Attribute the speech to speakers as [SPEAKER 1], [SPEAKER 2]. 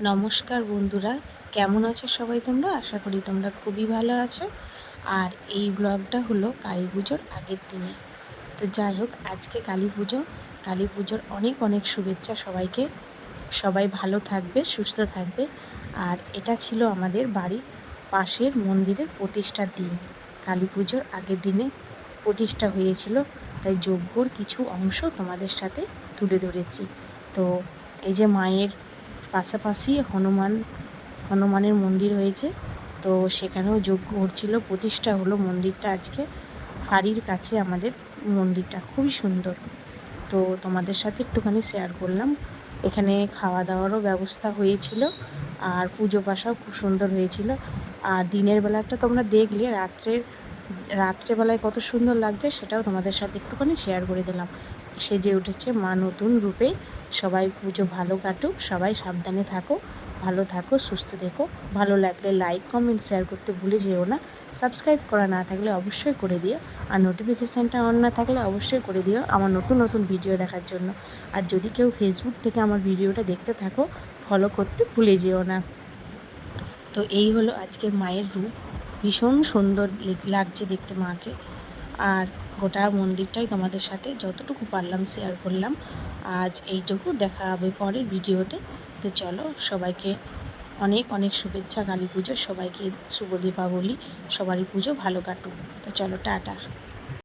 [SPEAKER 1] নমস্কার বন্ধুরা, কেমন আছো সবাই? তোমরা আশা করি তোমরা খুবই ভালো আছো। আর এই ব্লগটা হলো কালী পুজোর আগের দিনে। তো যাই হোক, আজকে কালী পুজো। কালী পুজোর অনেক অনেক শুভেচ্ছা সবাইকে। সবাই ভালো থাকবে, সুস্থ থাকবে। আর এটা ছিল আমাদের বাড়ির পাশের মন্দিরের প্রতিষ্ঠার দিন। কালী পুজোর আগের দিনে প্রতিষ্ঠা হয়েছিল, তাই যজ্ঞর কিছু অংশ তোমাদের সাথে তুলে ধরেছি। তো এই যে মায়ের পাশাপাশি হনুমানের মন্দির হয়েছে, তো সেখানেও যজ্ঞ হচ্ছিল, প্রতিষ্ঠা হলো মন্দিরটা আজকে। ফাঁড়ির কাছে আমাদের মন্দিরটা খুবই সুন্দর। তো তোমাদের সাথে একটুখানি শেয়ার করলাম। এখানে খাওয়া দাওয়ারও ব্যবস্থা হয়েছিল, আর পুজো পাশাও খুব সুন্দর হয়েছিল। আর দিনের বেলাটা তোমরা দেখলে, রাত্রেবেলায় কত সুন্দর লাগছে সেটাও তোমাদের সাথে একটুখানি শেয়ার করে দিলাম। সেজে উঠেছে মা নতুন রূপে। সবাই পুজো ভালো কাটুক, সবাই সাবধানে থাকো, ভালো থাকো, সুস্থ থেকো। ভালো লাগলে লাইক, কমেন্ট, শেয়ার করতে ভুলে যেও না। সাবস্ক্রাইব করা না থাকলে অবশ্যই করে দিও, আর নোটিফিকেশানটা অন না থাকলে অবশ্যই করে দিও আমার নতুন নতুন ভিডিও দেখার জন্য। আর যদি কেউ ফেসবুক থেকে আমার ভিডিওটা দেখতে থাকো, ফলো করতে ভুলে যেও না। তো এই হলো আজকের মায়ের রূপ। ভীষণ সুন্দর লাগছে দেখতে মাকে। আর গোটা মন্দিরটাই তোমাদের সাথে যতটুকু পারলাম শেয়ার করলাম। আজ এইটুকু, দেখা হবে পরের ভিডিওতে। তো চলো, সবাইকে অনেক অনেক শুভেচ্ছা কালী পুজোর। সবাইকে শুভ দীপাবলি। সবারই পুজো ভালো কাটুক। তো চলো, টাটা।